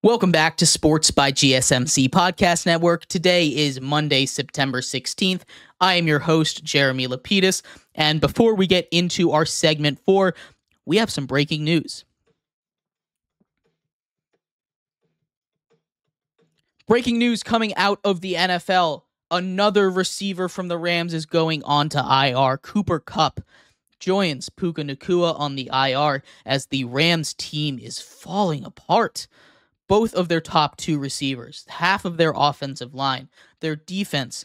Welcome back to Sports by GSMC Podcast Network. Today is Monday, September 16th. I am your host, Jeremy Lapidus, and before we get into our segment 4, we have some breaking news. Breaking news coming out of the NFL. Another receiver from the Rams is going on to IR. Cooper Kupp joins Puka Nacua on the IR as the Rams team is falling apart. Both of their top two receivers, half of their offensive line, their defense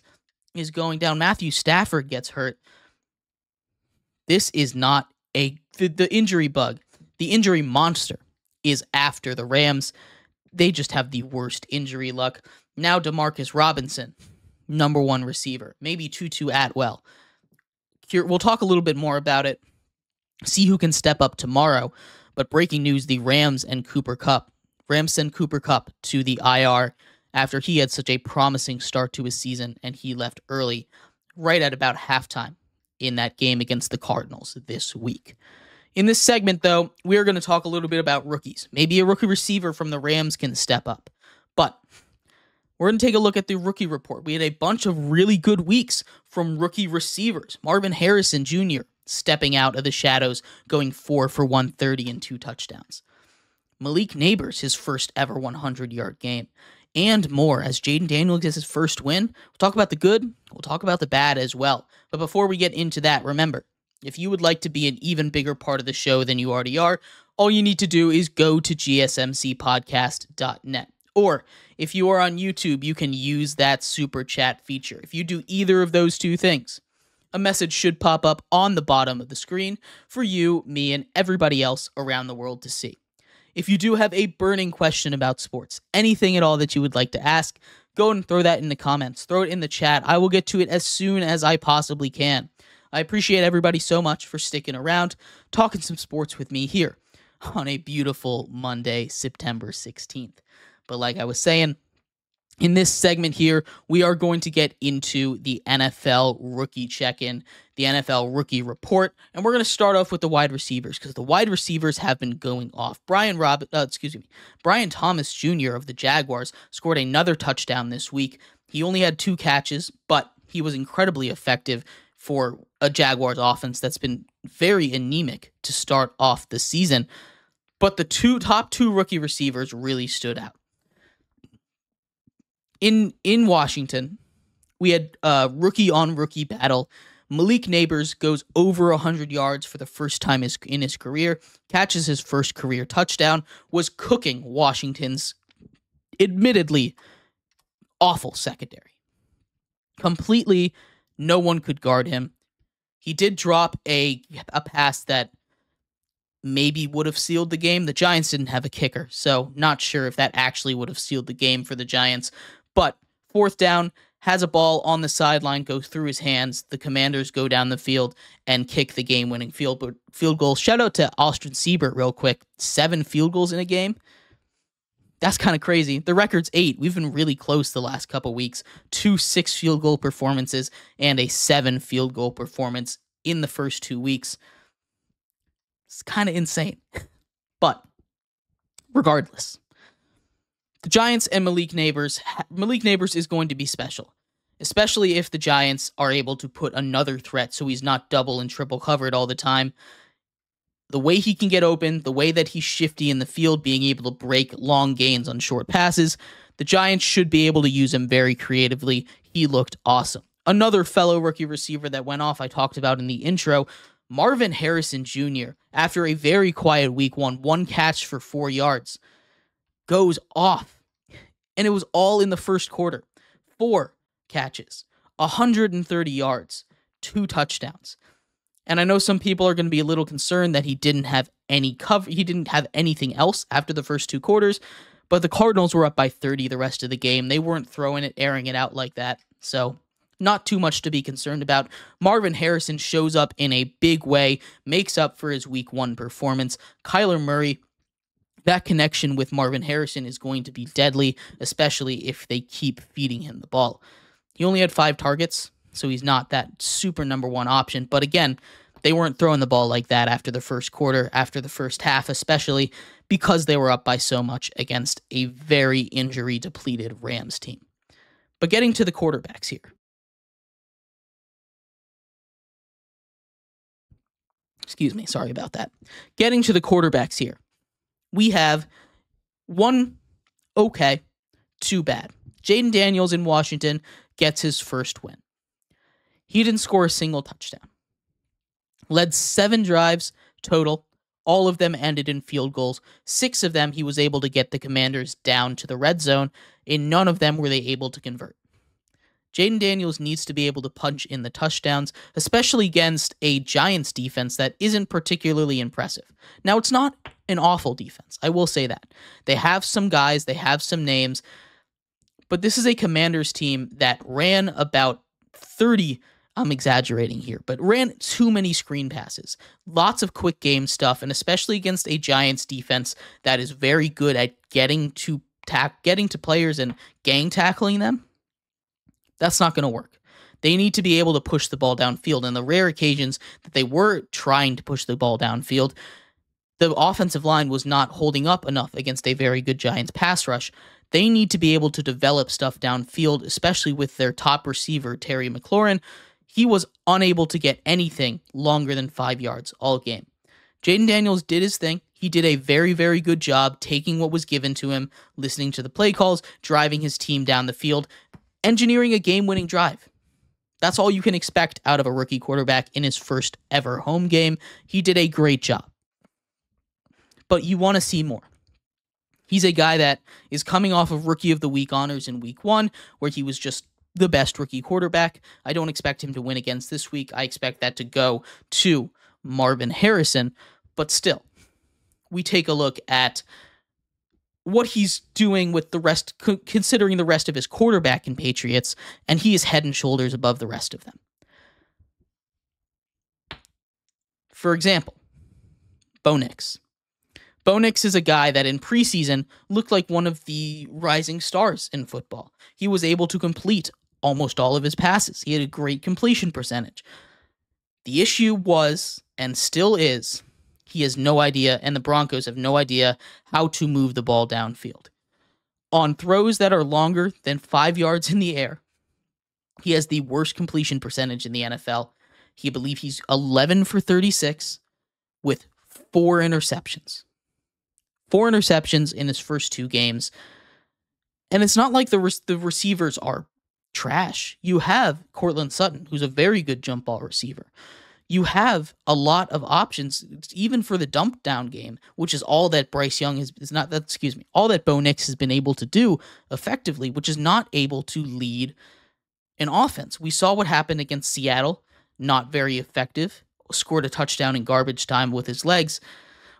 is going down. Matthew Stafford gets hurt. This is not the injury bug. The injury monster is after the Rams. They just have the worst injury luck. Now Demarcus Robinson, number one receiver, maybe Tutu Atwell. We'll talk a little bit more about it, see who can step up tomorrow. But breaking news, the Rams send Cooper Kupp to the IR after he had such a promising start to his season, and he left early, right at about halftime in that game against the Cardinals this week. In this segment, though, we are going to talk a little bit about rookies. Maybe a rookie receiver from the Rams can step up. But we're going to take a look at the rookie report. We had a bunch of really good weeks from rookie receivers. Marvin Harrison Jr. stepping out of the shadows, going 4 for 130 and 2 touchdowns. Malik Neighbors, his first ever 100-yard game, and more as Jaden Daniels gets his first win. We'll talk about the good, we'll talk about the bad as well. But before we get into that, remember, if you would like to be an even bigger part of the show than you already are, all you need to do is go to gsmcpodcast.net. Or if you are on YouTube, you can use that super chat feature. If you do either of those two things, a message should pop up on the bottom of the screen for you, me, and everybody else around the world to see. If you do have a burning question about sports, anything at all that you would like to ask, go and throw that in the comments. Throw it in the chat. I will get to it as soon as I possibly can. I appreciate everybody so much for sticking around, talking some sports with me here on a beautiful Monday, September 16th. But like I was saying, in this segment here, we are going to get into the NFL rookie check-in, the NFL rookie report, and we're going to start off with the wide receivers because the wide receivers have been going off. Brian Thomas Jr. of the Jaguars scored another touchdown this week. He only had 2 catches, but he was incredibly effective for a Jaguars offense that's been very anemic to start off the season. But the top two rookie receivers really stood out. In Washington, we had a rookie-on-rookie battle. Malik Neighbors goes over 100 yards for the first time in his career, catches his first career touchdown, was cooking Washington's admittedly awful secondary. Completely, no one could guard him. He did drop a pass that maybe would have sealed the game. The Giants didn't have a kicker, so not sure if that actually would have sealed the game for the Giants. But 4th down, has a ball on the sideline, goes through his hands. The Commanders go down the field and kick the game-winning field goal. Shout out to Austin Siebert real quick. 7 field goals in a game. That's kind of crazy. The record's 8. We've been really close the last couple weeks. 2 6 field goal performances and a 7 field goal performance in the first 2 weeks. It's kind of insane. But regardless, the Giants and Malik Neighbors is going to be special, especially if the Giants are able to put another threat so he's not double and triple covered all the time. The way he can get open, the way that he's shifty in the field, being able to break long gains on short passes, the Giants should be able to use him very creatively. He looked awesome. Another fellow rookie receiver that went off I talked about in the intro, Marvin Harrison Jr., after a very quiet week 1 catch for 4 yards, goes off. And it was all in the first quarter. 4 catches, 130 yards, 2 touchdowns. And I know some people are going to be a little concerned that he didn't have any cover. He didn't have anything else after the first 2 quarters, but the Cardinals were up by 30 the rest of the game. They weren't throwing it, airing it out like that. So not too much to be concerned about. Marvin Harrison shows up in a big way, makes up for his week 1 performance. Kyler Murray, that connection with Marvin Harrison is going to be deadly, especially if they keep feeding him the ball. He only had 5 targets, so he's not that super number 1 option. But again, They weren't throwing the ball like that after the first quarter, after the first half, especially because they were up by so much against a very injury-depleted Rams team. But getting to the quarterbacks here. Excuse me, sorry about that. Getting to the quarterbacks here. We have 1 okay, 2 bad. Jaden Daniels in Washington gets his first win. He didn't score a single touchdown. Led 7 drives total. All of them ended in field goals. 6 of them he was able to get the Commanders down to the red zone. In none of them were they able to convert. Jaden Daniels needs to be able to punch in the touchdowns, especially against a Giants defense that isn't particularly impressive. Now, it's not an awful defense. I will say that. They have some guys, they have some names, but this is a Commanders team that ran about 30, I'm exaggerating here, but ran too many screen passes. Lots of quick game stuff, and especially against a Giants defense that is very good at getting to players and gang tackling them. That's not going to work. They need to be able to push the ball downfield. And the rare occasions that they were trying to push the ball downfield, the offensive line was not holding up enough against a very good Giants pass rush. They need to be able to develop stuff downfield, especially with their top receiver, Terry McLaurin. He was unable to get anything longer than 5 yards all game. Jaden Daniels did his thing. He did a very, very good job taking what was given to him, listening to the play calls, driving his team down the field, engineering a game-winning drive. That's all you can expect out of a rookie quarterback in his first ever home game. He did a great job. But you want to see more. He's a guy that is coming off of Rookie of the Week honors in Week 1, where he was just the best rookie quarterback. I don't expect him to win against this week. I expect that to go to Marvin Harrison. But still, we take a look at what he's doing with the rest, considering the rest of his quarterback in Patriots, and he is head and shoulders above the rest of them. For example, Bo Nix. Bo Nix is a guy that in preseason looked like one of the rising stars in football. He was able to complete almost all of his passes. He had a great completion percentage. The issue was, and still is, he has no idea, and the Broncos have no idea how to move the ball downfield. On throws that are longer than 5 yards in the air, he has the worst completion percentage in the NFL. He believe he's 11 for 36 with 4 interceptions. 4 interceptions in his first 2 games. And it's not like the receivers are trash. You have Cortland Sutton, who's a very good jump ball receiver. You have a lot of options, even for the dump down game, which is all that Bryce Young all that Bo Nix has been able to do effectively, which is not able to lead an offense. We saw what happened against Seattle, not very effective, scored a touchdown in garbage time with his legs.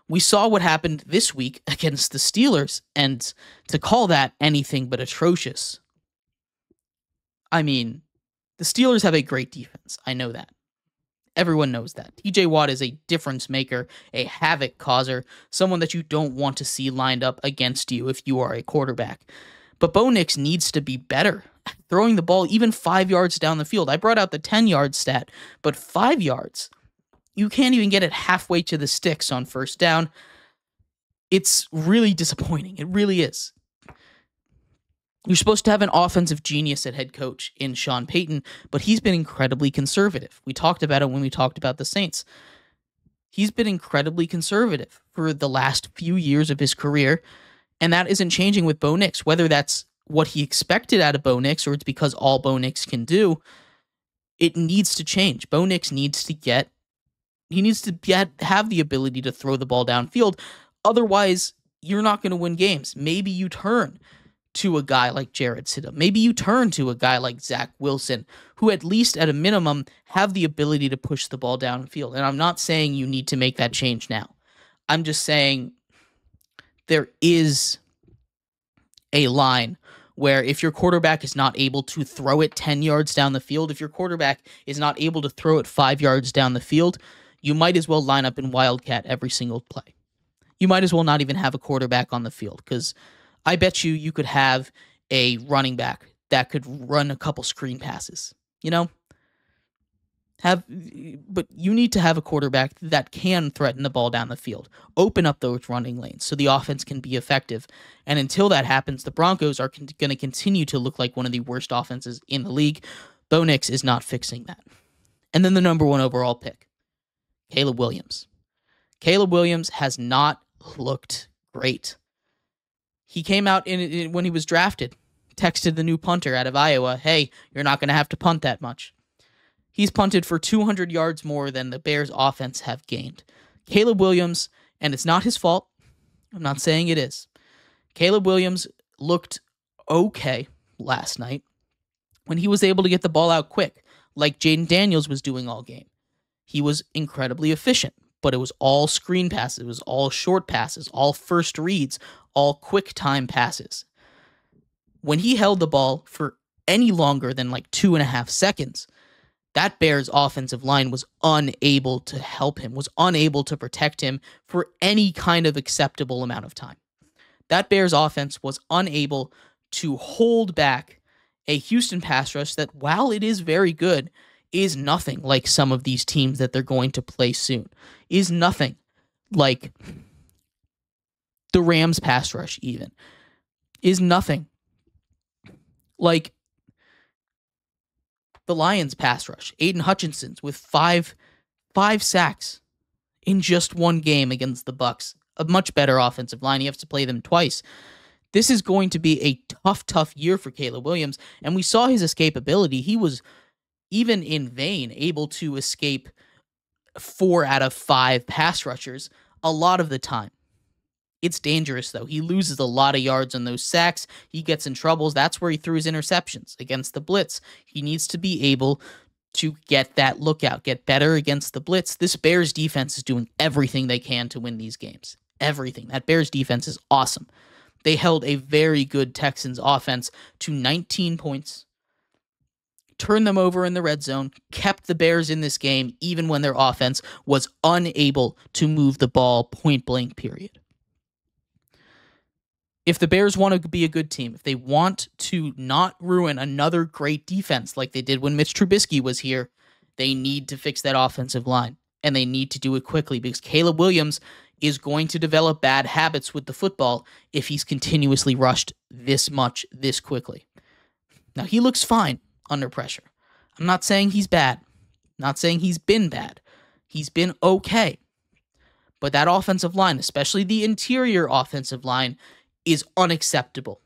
We saw what happened this week against the Steelers, and to call that anything but atrocious. I mean, the Steelers have a great defense. I know that. Everyone knows that. TJ Watt is a difference maker, a havoc causer, someone that you don't want to see lined up against you if you are a quarterback. But Bo Nix needs to be better at throwing the ball even 5 yards down the field. I brought out the 10-yard stat, but 5 yards, you can't even get it halfway to the sticks on first down. It's really disappointing. It really is. You're supposed to have an offensive genius at head coach in Sean Payton, but he's been incredibly conservative. We talked about it when we talked about the Saints. He's been incredibly conservative for the last few years of his career, and that isn't changing with Bo Nix. Whether that's what he expected out of Bo Nix or it's because all Bo Nix can do, it needs to change. Bo Nix needs to have the ability to throw the ball downfield. Otherwise, you're not going to win games. Maybe you turn to a guy like Jarrett Stidham. Maybe you turn to a guy like Zach Wilson, who at least at a minimum have the ability to push the ball downfield. And I'm not saying you need to make that change now. I'm just saying there is a line where if your quarterback is not able to throw it 10 yards down the field, if your quarterback is not able to throw it 5 yards down the field, you might as well line up in Wildcat every single play. You might as well not even have a quarterback on the field, because I bet you could have a running back that could run a couple screen passes. You know, But you need to have a quarterback that can threaten the ball down the field, open up those running lanes so the offense can be effective. And until that happens, the Broncos are going to continue to look like one of the worst offenses in the league. Bo Nix is not fixing that. And then the number 1 overall pick, Caleb Williams. Caleb Williams has not looked great. He came out when he was drafted, texted the new punter out of Iowa, hey, you're not going to have to punt that much. He's punted for 200 yards more than the Bears' offense have gained. Caleb Williams, and it's not his fault. I'm not saying it is. Caleb Williams looked okay last night when he was able to get the ball out quick, like Jaden Daniels was doing all game. He was incredibly efficient, but it was all screen passes. It was all short passes, all first reads, all quick time passes. When he held the ball for any longer than like 2.5 seconds, that Bears offensive line was unable to help him, was unable to protect him for any kind of acceptable amount of time. That Bears offense was unable to hold back a Houston pass rush that, while it is very good, is nothing like some of these teams that they're going to play soon, is nothing like the Rams pass rush even, is nothing like the Lions pass rush. Aiden Hutchinson's with five sacks in just one game against the Bucs. A much better offensive line. You have to play them twice. This is going to be a tough year for Caleb Williams, and we saw his escapability. He was, even in vain, able to escape 4 out of 5 pass rushers a lot of the time. It's dangerous, though. He loses a lot of yards on those sacks. He gets in troubles. That's where he threw his interceptions against the blitz. He needs to be able to get that lookout, get better against the blitz. This Bears defense is doing everything they can to win these games. Everything. That Bears defense is awesome. They held a very good Texans offense to 19 points, turned them over in the red zone, kept the Bears in this game even when their offense was unable to move the ball point blank, period. If the Bears want to be a good team, if they want to not ruin another great defense like they did when Mitch Trubisky was here, they need to fix that offensive line, and they need to do it quickly because Caleb Williams is going to develop bad habits with the football if he's continuously rushed this much, this quickly. Now, he looks fine under pressure. I'm not saying he's bad. I'm not saying he's been bad. He's been okay. But that offensive line, especially the interior offensive line, is unacceptable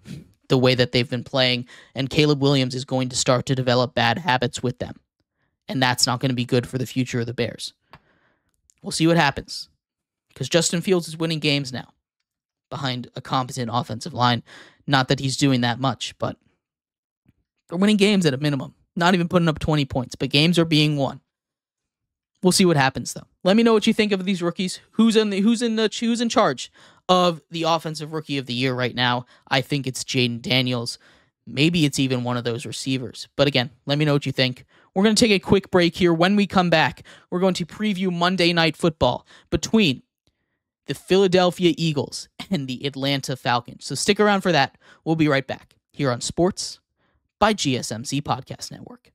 the way that they've been playing, and Caleb Williams is going to start to develop bad habits with them. And that's not going to be good for the future of the Bears. We'll see what happens, because Justin Fields is winning games now behind a competent offensive line. Not that he's doing that much, but they're winning games at a minimum. Not even putting up 20 points, but games are being won. We'll see what happens, though. Let me know what you think of these rookies. Who's in charge of the offensive rookie of the year right now? I think it's Jaden Daniels. Maybe it's even one of those receivers. But again, let me know what you think. We're going to take a quick break here. When we come back, we're going to preview Monday Night Football between the Philadelphia Eagles and the Atlanta Falcons. So stick around for that. We'll be right back here on Sports by GSMC Podcast Network.